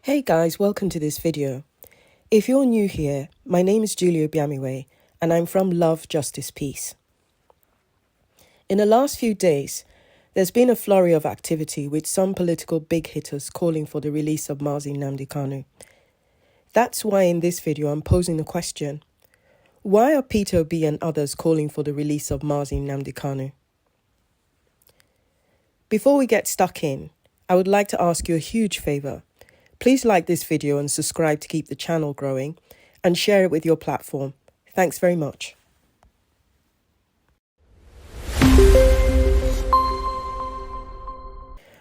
Hey guys, welcome to this video. If you're new here, my name is Julia Biamiwe and I'm from Love, Justice, Peace. In the last few days, there's been a flurry of activity with some political big hitters calling for the release of Mazi Nnamdi Kanu. That's why in this video I'm posing the question, why are Peter Obi and others calling for the release of Mazi Nnamdi Kanu? Before we get stuck in, I would like to ask you a huge favour. Please like this video and subscribe to keep the channel growing and share it with your platform. Thanks very much.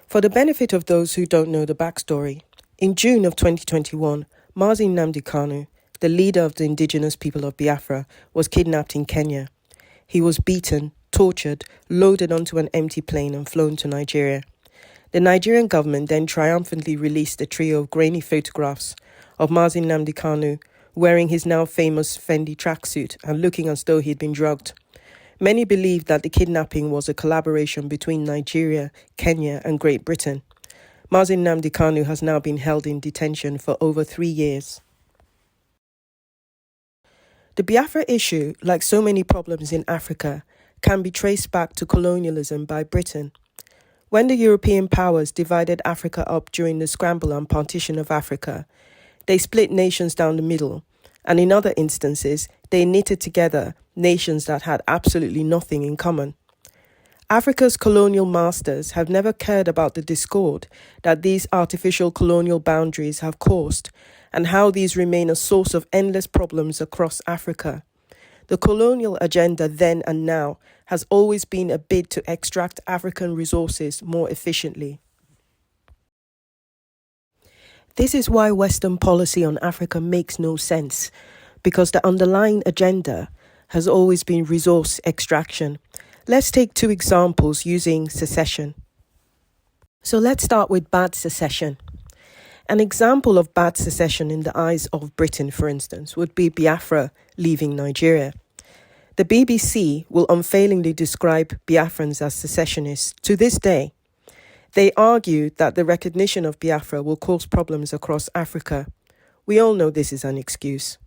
For the benefit of those who don't know the backstory, in June of 2021, Mazi Nnamdi Kanu, the leader of the indigenous people of Biafra, was kidnapped in Kenya. He was beaten, tortured, loaded onto an empty plane and flown to Nigeria. The Nigerian government then triumphantly released a trio of grainy photographs of Mazi Nnamdi Kanu wearing his now famous Fendi tracksuit and looking as though he'd been drugged. Many believed that the kidnapping was a collaboration between Nigeria, Kenya and Great Britain. Mazi Nnamdi Kanu has now been held in detention for over 3 years. The Biafra issue, like so many problems in Africa, can be traced back to colonialism by Britain. When the European powers divided Africa up during the scramble and partition of Africa, they split nations down the middle, and in other instances, they knitted together nations that had absolutely nothing in common. Africa's colonial masters have never cared about the discord that these artificial colonial boundaries have caused, and how these remain a source of endless problems across Africa. The colonial agenda then and now has always been a bid to extract African resources more efficiently. This is why Western policy on Africa makes no sense, because the underlying agenda has always been resource extraction. Let's take 2 examples using secession. So let's start with bad secession. An example of bad secession in the eyes of Britain, for instance, would be Biafra leaving Nigeria. The BBC will unfailingly describe Biafrans as secessionists to this day. They argue that the recognition of Biafra will cause problems across Africa. We all know this is an excuse.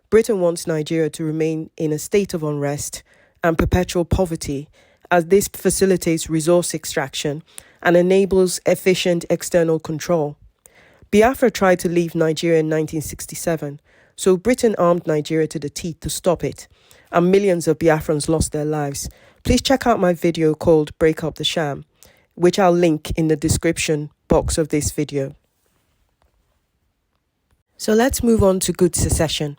Britain wants Nigeria to remain in a state of unrest and perpetual poverty, as this facilitates resource extraction and enables efficient external control. Biafra tried to leave Nigeria in 1967, so Britain armed Nigeria to the teeth to stop it, and millions of Biafrans lost their lives. Please check out my video called Break Up the Sham, which I'll link in the description box of this video. So let's move on to good secession.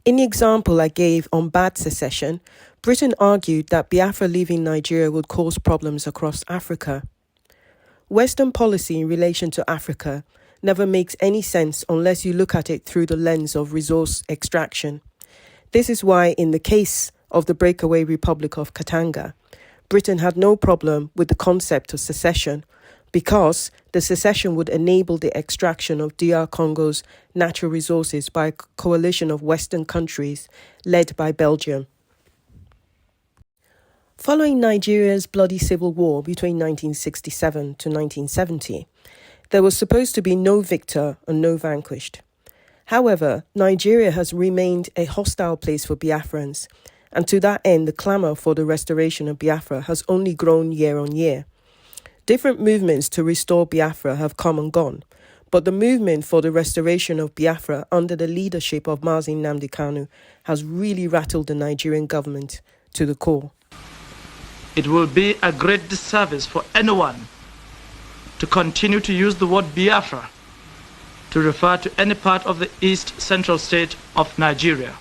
In the example I gave on bad secession, Britain argued that Biafra leaving Nigeria would cause problems across Africa. Western policy in relation to Africa never makes any sense unless you look at it through the lens of resource extraction. This is why in the case of the breakaway Republic of Katanga, Britain had no problem with the concept of secession because the secession would enable the extraction of DR Congo's natural resources by a coalition of Western countries led by Belgium. Following Nigeria's bloody civil war between 1967 to 1970, there was supposed to be no victor and no vanquished. However, Nigeria has remained a hostile place for Biafrans, and to that end, the clamour for the restoration of Biafra has only grown year on year. Different movements to restore Biafra have come and gone, but the movement for the restoration of Biafra under the leadership of Mazi Nnamdi Kanu has really rattled the Nigerian government to the core. It will be a great disservice for anyone to continue to use the word Biafra to refer to any part of the East Central state of Nigeria.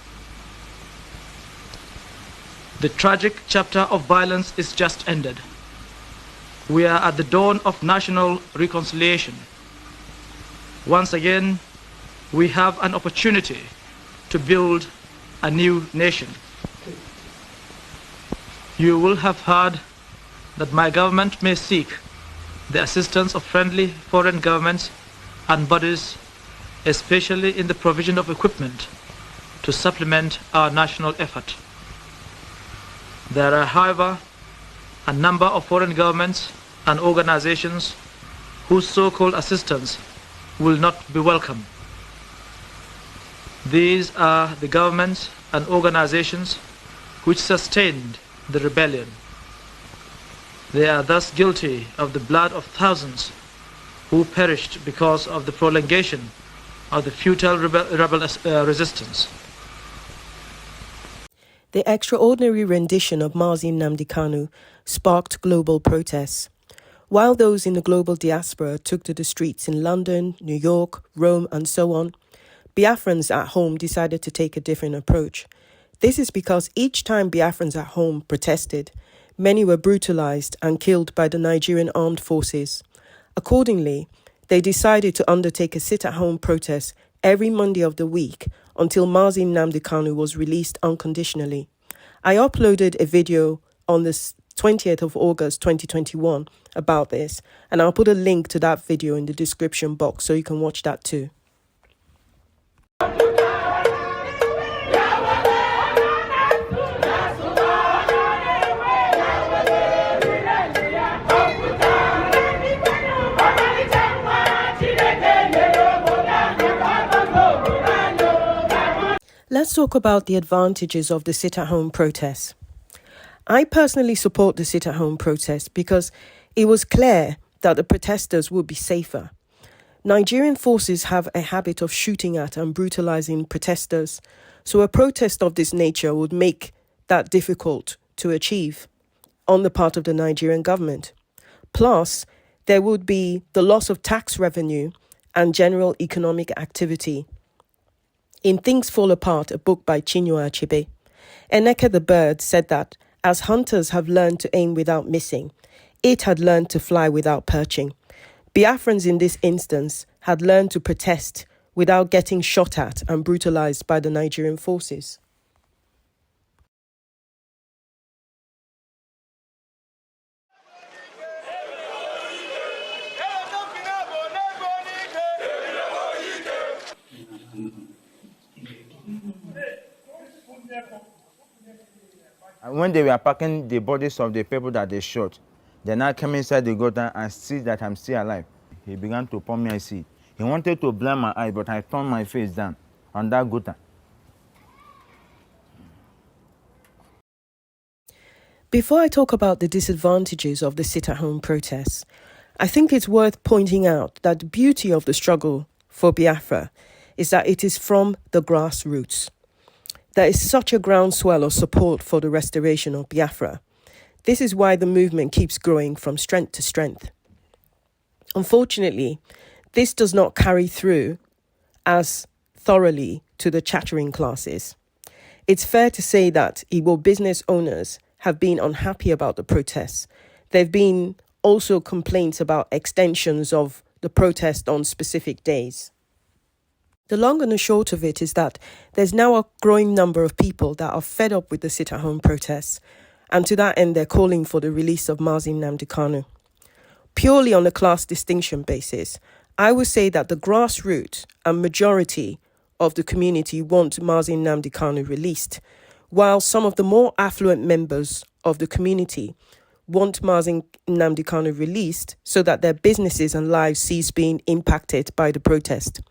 The tragic chapter of violence is just ended. We are at the dawn of national reconciliation. Once again, we have an opportunity to build a new nation. You will have heard that my government may seek the assistance of friendly foreign governments and bodies, especially in the provision of equipment to supplement our national effort. There are, however, a number of foreign governments and organizations whose so-called assistance will not be welcome. These are the governments and organizations which sustained the rebellion. They are thus guilty of the blood of thousands who perished because of the prolongation of the futile rebel resistance. The extraordinary rendition of Mazi Nnamdi Kanu sparked global protests. While those in the global diaspora took to the streets in London, New York, Rome, and so on, Biafrans at home decided to take a different approach. This is because each time Biafrans at home protested, many were brutalized and killed by the Nigerian armed forces. Accordingly, they decided to undertake a sit-at-home protest every Monday of the week until Mazi Nnamdi Kanu was released unconditionally. I uploaded a video on the 20th of August 2021 about this, and I'll put a link to that video in the description box so you can watch that too. Let's talk about the advantages of the sit-at-home protests. I personally support the sit-at-home protest because it was clear that the protesters would be safer. Nigerian forces have a habit of shooting at and brutalizing protesters, so a protest of this nature would make that difficult to achieve on the part of the Nigerian government. Plus, there would be the loss of tax revenue and general economic activity. In Things Fall Apart, a book by Chinua Achebe, Eneke the bird said that as hunters have learned to aim without missing, it had learned to fly without perching. Biafrans in this instance had learned to protest without getting shot at and brutalized by the Nigerian forces. When they were packing the bodies of the people that they shot, they now came inside the gutter and see that I'm still alive. He began to pour me acid. He wanted to blind my eye, but I turned my face down on that gutter. Before I talk about the disadvantages of the sit-at-home protests, I think it's worth pointing out that the beauty of the struggle for Biafra is that it is from the grassroots. There is such a groundswell of support for the restoration of Biafra. This is why the movement keeps growing from strength to strength. Unfortunately, this does not carry through as thoroughly to the chattering classes. It's fair to say that Igbo business owners have been unhappy about the protests. There have been also complaints about extensions of the protest on specific days. The long and the short of it is that there's now a growing number of people that are fed up with the sit-at-home protests, and to that end they're calling for the release of Mazi Nnamdi Kanu. Purely on a class distinction basis, I would say that the grassroots and majority of the community want Mazi Nnamdi Kanu released, while some of the more affluent members of the community want Mazi Nnamdi Kanu released so that their businesses and lives cease being impacted by the protest.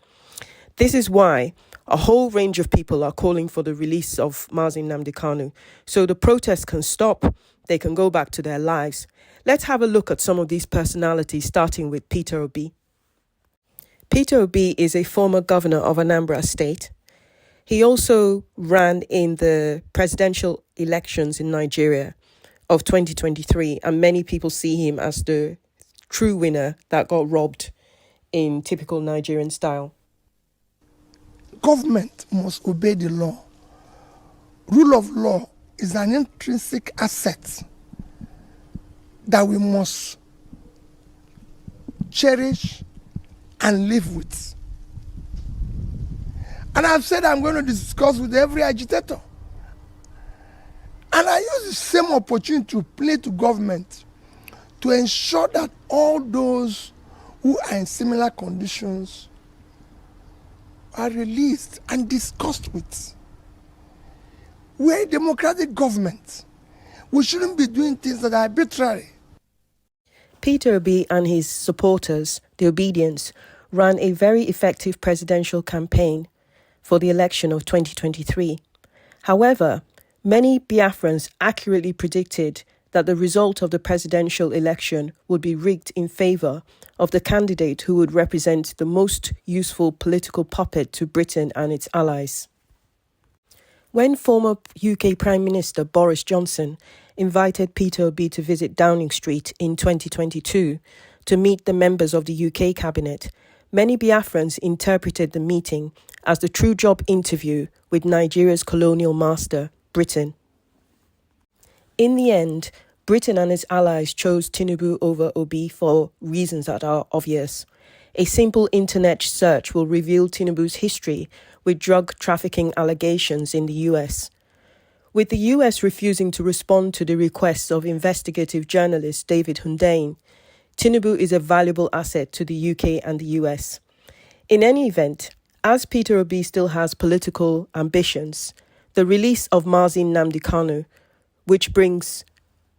This is why a whole range of people are calling for the release of Mazi Nnamdi Kanu so the protests can stop, they can go back to their lives. Let's have a look at some of these personalities, starting with Peter Obi. Peter Obi is a former governor of Anambra State. He also ran in the presidential elections in Nigeria of 2023, and many people see him as the true winner that got robbed in typical Nigerian style. Government must obey the law. Rule of law is an intrinsic asset that we must cherish and live with. And I've said I'm going to discuss with every agitator. And I use the same opportunity to play to government to ensure that all those who are in similar conditions are released and discussed with. We're a democratic government. We shouldn't be doing things that are arbitrary. Peter Obi and his supporters, the Obedience, ran a very effective presidential campaign for the election of 2023. However, many Biafrans accurately predicted that the result of the presidential election would be rigged in favour of the candidate who would represent the most useful political puppet to Britain and its allies. When former UK Prime Minister Boris Johnson invited Peter Obi to visit Downing Street in 2022 to meet the members of the UK cabinet, many Biafrans interpreted the meeting as the true job interview with Nigeria's colonial master, Britain. In the end, Britain and its allies chose Tinubu over Obi for reasons that are obvious. A simple internet search will reveal Tinubu's history with drug trafficking allegations in the US. With the US refusing to respond to the requests of investigative journalist David Hundein, Tinubu is a valuable asset to the UK and the US. In any event, as Peter Obi still has political ambitions, the release of Mazi Nnamdi Kanu, which brings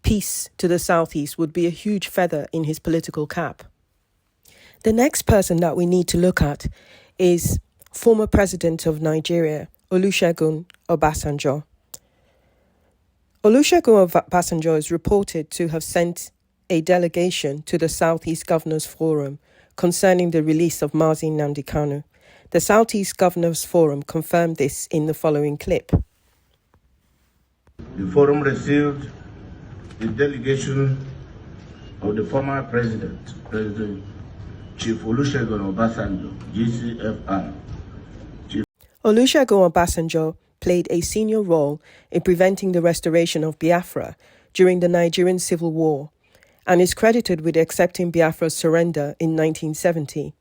peace to the southeast, would be a huge feather in his political cap. The next person that we need to look at is former President of Nigeria, Olusegun Obasanjo. Olusegun Obasanjo is reported to have sent a delegation to the Southeast Governors Forum concerning the release of Mazi Nnamdi Kanu. The Southeast Governors Forum confirmed this in the following clip. The forum received the delegation of the former President Chief Olusegun Obasanjo, GCFR. Olusegun Obasanjo played a senior role in preventing the restoration of Biafra during the Nigerian Civil War and is credited with accepting Biafra's surrender in 1970.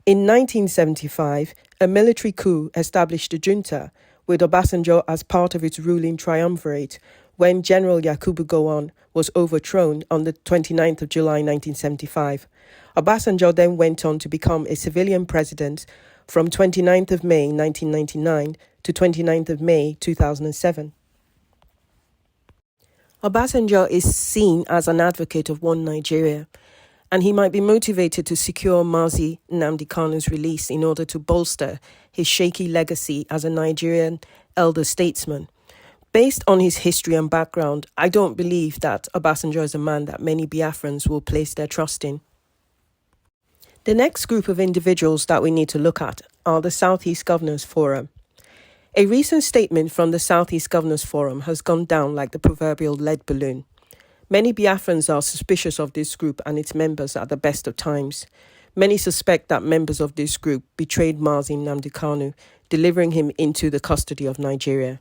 In 1975, a military coup established the junta, with Obasanjo as part of its ruling triumvirate when General Yakubu Gowon was overthrown on the 29th of July 1975. Obasanjo then went on to become a civilian president from 29th of May 1999 to 29th of May 2007. Obasanjo is seen as an advocate of one Nigeria, and he might be motivated to secure Mazi Nnamdi Kanu's release in order to bolster his shaky legacy as a Nigerian elder statesman. Based on his history and background, I don't believe that Obasanjo is a man that many Biafrans will place their trust in. The next group of individuals that we need to look at are the Southeast Governors Forum. A recent statement from the Southeast Governors Forum has gone down like the proverbial lead balloon. Many Biafrans are suspicious of this group and its members at the best of times. Many suspect that members of this group betrayed Mazi Nnamdi Kanu, delivering him into the custody of Nigeria.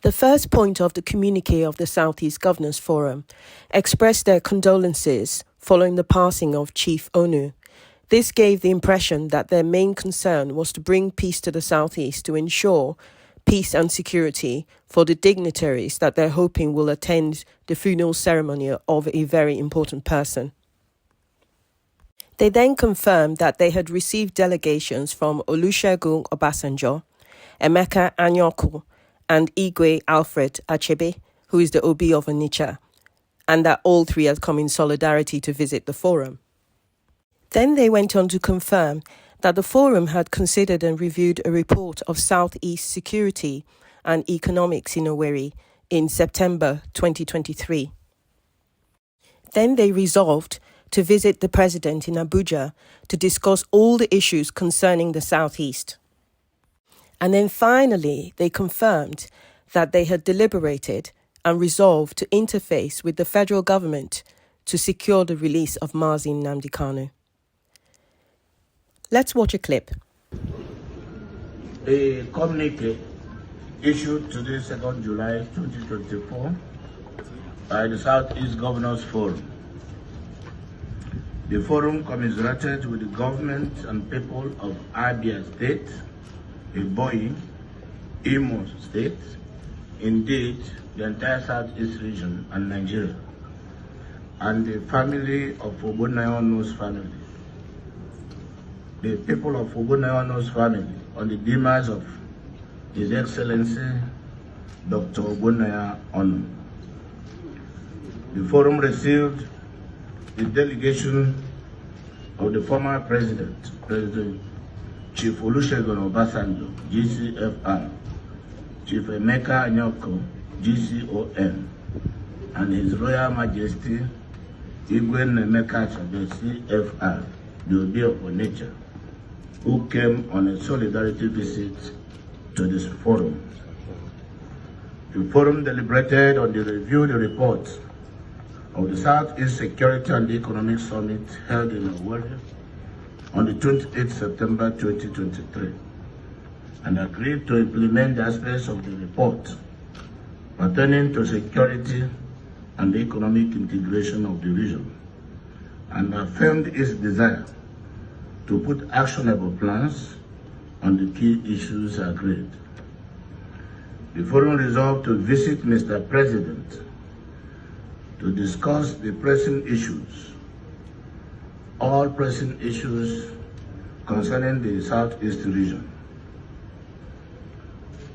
The first point of the communique of the Southeast Governors Forum expressed their condolences following the passing of Chief Onu. This gave the impression that their main concern was to bring peace to the Southeast to ensure peace and security for the dignitaries that they're hoping will attend the funeral ceremony of a very important person. They then confirmed that they had received delegations from Olusegun Obasanjo, Emeka Anyaoku, and Igwe Alfred Achebe, who is the Obi of Onitsha, and that all three had come in solidarity to visit the forum. Then they went on to confirm that the forum had considered and reviewed a report of Southeast security and economics in Owerri in September 2023. Then they resolved to visit the president in Abuja to discuss all the issues concerning the Southeast. And then finally, they confirmed that they had deliberated and resolved to interface with the federal government to secure the release of Mazi Nnamdi Kanu. Let's watch a clip. A communique issued today, 2nd July 2024, by the Southeast Governors Forum. The forum commiserated with the government and people of Abia State, Ebonyi, Imo State, indeed the entire Southeast region and Nigeria, and the family of Ogbonnaya family. The people of Ogbonnaya family on the demise of His Excellency Dr. Ogbonnaya Onu. The forum received the delegation of the former president, President Chief Olusegun Obasanjo, GCFR, Chief Emeka Anyoko, GCON, and His Royal Majesty Igwe Emeka Achabe, CFR, the Obi of Onitsha, who came on a solidarity visit to this forum. The forum deliberated on the reviewed report of the Southeast Security and Economic Summit held in Owerri on the 28th September 2023 and agreed to implement the aspects of the report pertaining to security and economic integration of the region, and affirmed its desire to put actionable plans on the key issues agreed. The forum resolved to visit Mr. President to discuss the pressing issues, all pressing issues concerning the Southeast region.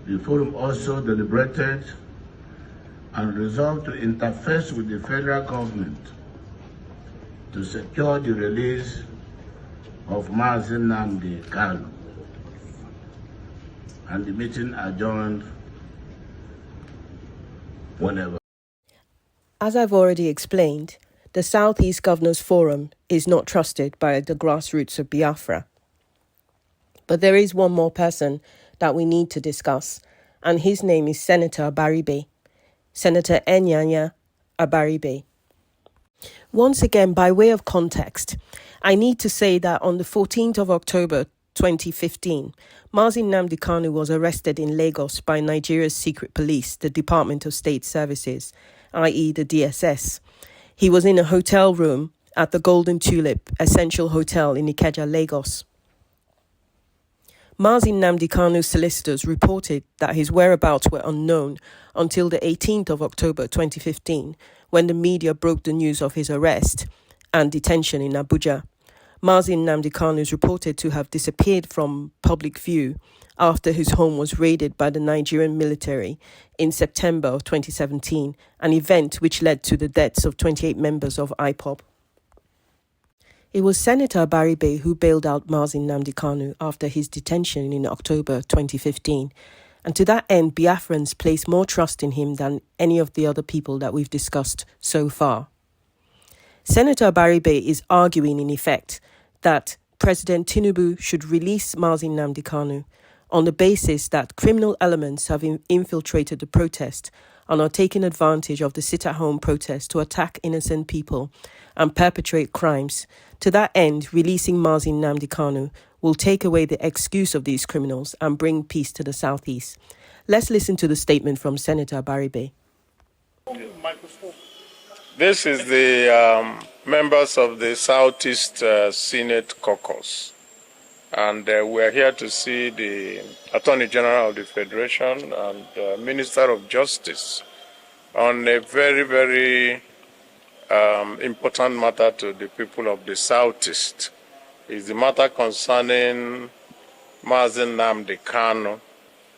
The forum also deliberated and resolved to interface with the federal government to secure the release of Mazi Nnamdi Kanu, and the meeting adjourned whenever. As I've already explained, the Southeast Governors Forum is not trusted by the grassroots of Biafra. But there is one more person that we need to discuss, and his name is Senator Abaribe, Senator Enyanya Abaribe. Once again, by way of context, I need to say that on the 14th of October 2015, Mazi Nnamdi Kanu was arrested in Lagos by Nigeria's secret police, the Department of State Services, i.e. the DSS. He was in a hotel room at the Golden Tulip Essential Hotel in Ikeja, Lagos. Mazi Nnamdi Kanu's solicitors reported that his whereabouts were unknown until the 18th of October 2015, when the media broke the news of his arrest and detention in Abuja. Mazi Nnamdi Kanu is reported to have disappeared from public view after his home was raided by the Nigerian military in September of 2017, an event which led to the deaths of 28 members of IPOB. It was Senator Abaribe who bailed out Mazi Nnamdi Kanu after his detention in October 2015, and to that end, Biafrans place more trust in him than any of the other people that we've discussed so far. Senator Abaribe is arguing, in effect, that President Tinubu should release Mazi Nnamdi Kanu on the basis that criminal elements have infiltrated the protest and are taking advantage of the sit-at-home protest to attack innocent people and perpetrate crimes. To that end, releasing Mazi Nnamdi Kanu will take away the excuse of these criminals and bring peace to the Southeast. Let's listen to the statement from Senator Abaribe. This is the members of the Southeast Senate Caucus. And we are here to see the Attorney General of the Federation and Minister of Justice on a very, very important matter to the people of the Southeast. It's the matter concerning Mazi Nnamdi Kanu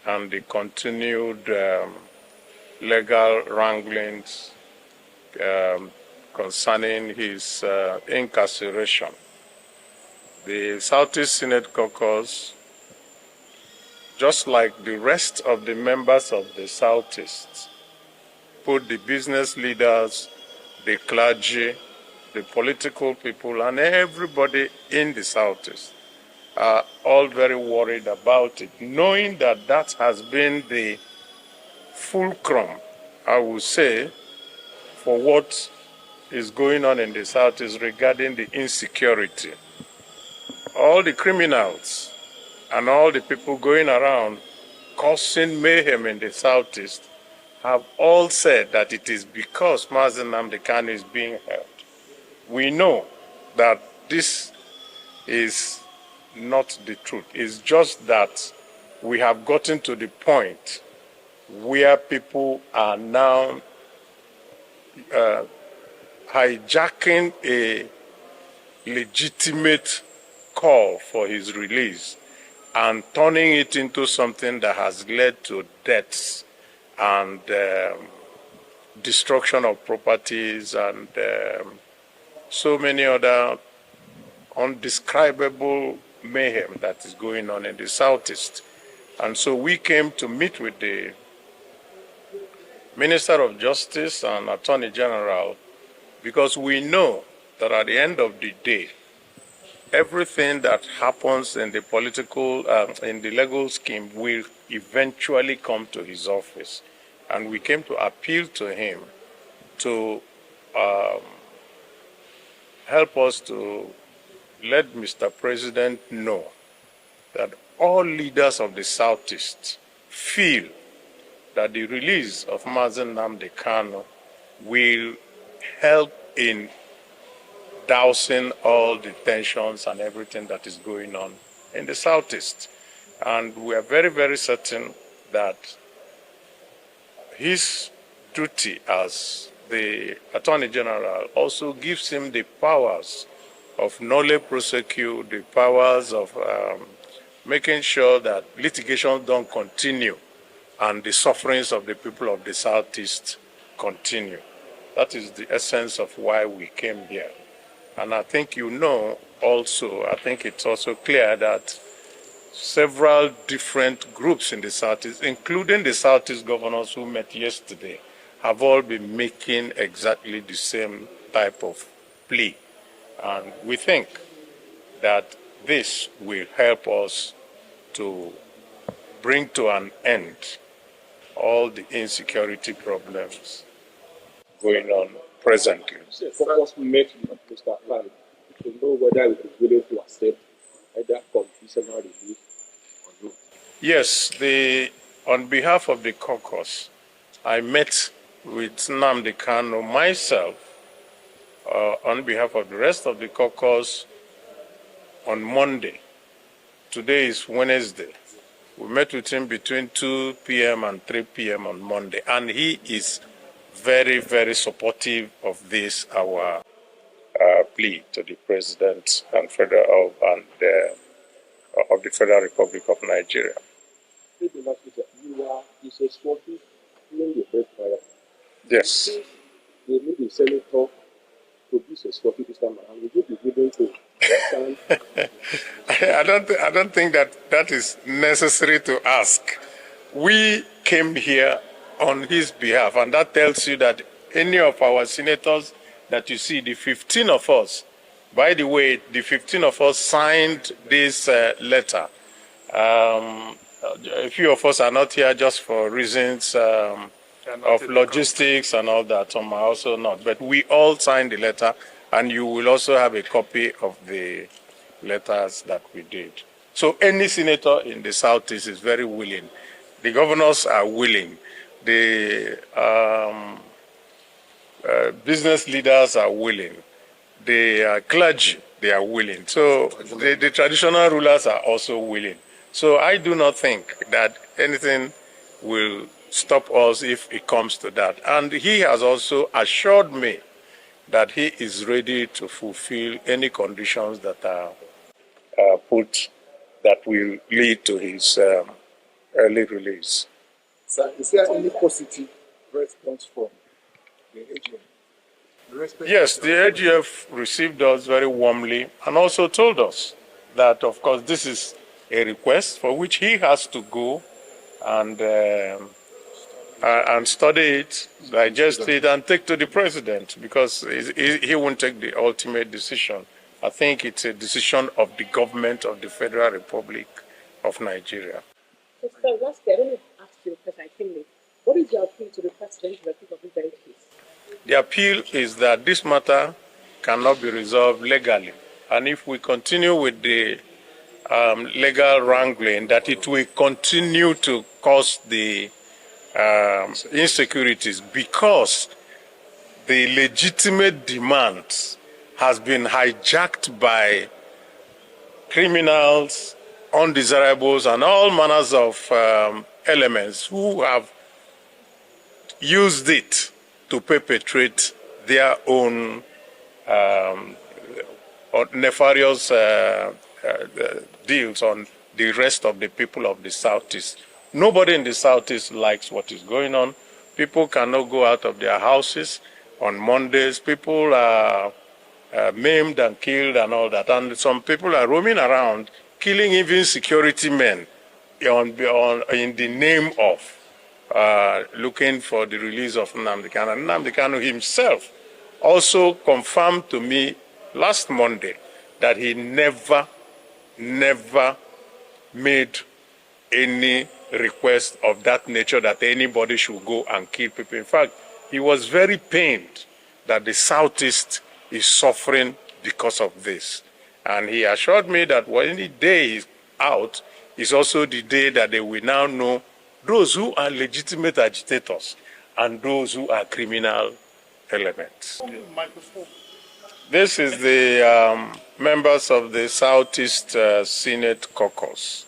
and the continued legal wranglings concerning his incarceration. The Southeast Senate Caucus, just like the rest of the members of the Southeast, put the business leaders, the clergy, the political people, and everybody in the Southeast are all very worried about it, knowing that that has been the fulcrum, I would say, for what is going on in the Southeast regarding the insecurity. All the criminals and all the people going around causing mayhem in the Southeast have all said that it is because Mazi Nnamdi Kanu is being held. We know that this is not the truth. It's just that we have gotten to the point where people are now hijacking a legitimate call for his release and turning it into something that has led to deaths and destruction of properties and so many other undescribable mayhem that is going on in the Southeast. And so we came to meet with the Minister of Justice and Attorney General because we know that at the end of the day, everything that happens in the in the legal scheme will eventually come to his office. And we came to appeal to him to help us to let Mr. President know that all leaders of the Southeast feel that the release of Mazi Nnamdi Kanu will help in dousing all the tensions and everything that is going on in the Southeast. And we are very, very certain that his duty as the Attorney General also gives him the powers of nolle prosequi, the powers of making sure that litigation don't continue and the sufferings of the people of the Southeast continue. That is the essence of why we came here. And I think you know also, I think it's also clear that several different groups in the Southeast, including the Southeast governors who met yesterday, have all been making exactly the same type of plea. And we think that this will help us to bring to an end all the insecurity problems going on presently. The focus met with Mr. Kanu to know whether it is willing to accept either conditional relief or no. Yes, on behalf of the caucus, I met with Nnamdi Kanu myself on behalf of the rest of the caucus on Monday. Today is Wednesday. We met with him between 2 p.m. and 3 p.m. on Monday, and he is very, very supportive of this, our plea to the President and of the Federal Republic of Nigeria. Yes. They need the Senator to be suspected this time around. Would you be willing to stand? I don't think that is necessary to ask. We came here on his behalf, and that tells you that any of our senators that you see, the 15 of us, by the way, the 15 of us signed this letter. A few of us are not here just for reasons of logistics and all that, some are also not. But we all signed the letter, and you will also have a copy of the letters that we did. So any senator in the Southeast is very willing. The governors are willing. The business leaders are willing. The clergy, they are willing. So the traditional rulers are also willing. So I do not think that anything will stop us if it comes to that. And he has also assured me that he is ready to fulfill any conditions that are put that will lead to his early release. Sir, is there any positive response from the AGF? Yes, the AGF received us very warmly and also told us that, of course, this is a request for which he has to go and study it, digest it, and take to the president, because he won't take the ultimate decision. I think it's a decision of the government of the Federal Republic of Nigeria. So, sir, lastly, I don't know if I asked you because I came late. What is your appeal to the president to of this very case? The appeal is that this matter cannot be resolved legally, and if we continue with the legal wrangling, that it will continue to cause the insecurities, because the legitimate demands has been hijacked by criminals, undesirables, and all manners of elements who have used it to perpetrate their own nefarious deals on the rest of the people of the Southeast. Nobody in the Southeast likes what is going on. People cannot go out of their houses on Mondays. People are maimed and killed and all that. And some people are roaming around, killing even security men in the name of looking for the release of Nnamdi Kanu. And Nnamdi Kanu himself also confirmed to me last Monday that he never made any request of that nature that anybody should go and kill people. In fact, he was very pained that the Southeast is suffering because of this. And he assured me that any day he's out is also the day that they will now know those who are legitimate agitators and those who are criminal elements. This is the members of the Southeast Senate Caucus.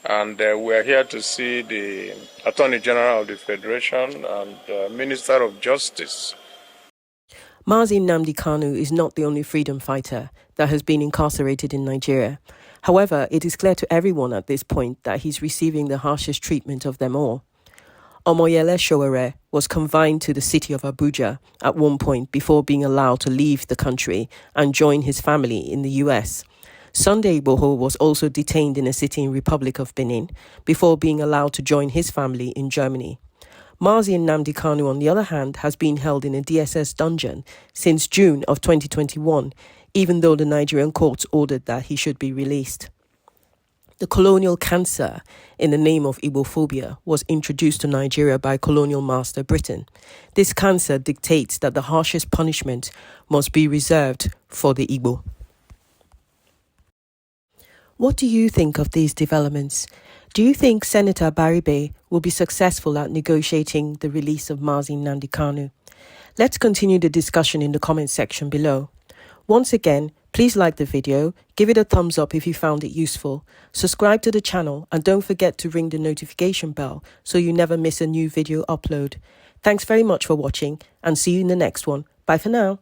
And we are here to see the Attorney General of the Federation and Minister of Justice. Mazi Nnamdi Kanu is not the only freedom fighter that has been incarcerated in Nigeria. However, it is clear to everyone at this point that he's receiving the harshest treatment of them all. Omoyele Sowore was confined to the city of Abuja at one point before being allowed to leave the country and join his family in the US. Sunday Igboho was also detained in a city in Republic of Benin before being allowed to join his family in Germany. Mazi Nnamdi Kanu, on the other hand, has been held in a DSS dungeon since June of 2021, even though the Nigerian courts ordered that he should be released. The colonial cancer in the name of Igbophobia was introduced to Nigeria by colonial master Britain. This cancer dictates that the harshest punishment must be reserved for the Igbo. What do you think of these developments? Do you think Senator Abaribe will be successful at negotiating the release of Mazi Nnamdi Kanu? Let's continue the discussion in the comment section below. Once again, please like the video, give it a thumbs up if you found it useful, subscribe to the channel, and don't forget to ring the notification bell so you never miss a new video upload. Thanks very much for watching, and see you in the next one. Bye for now.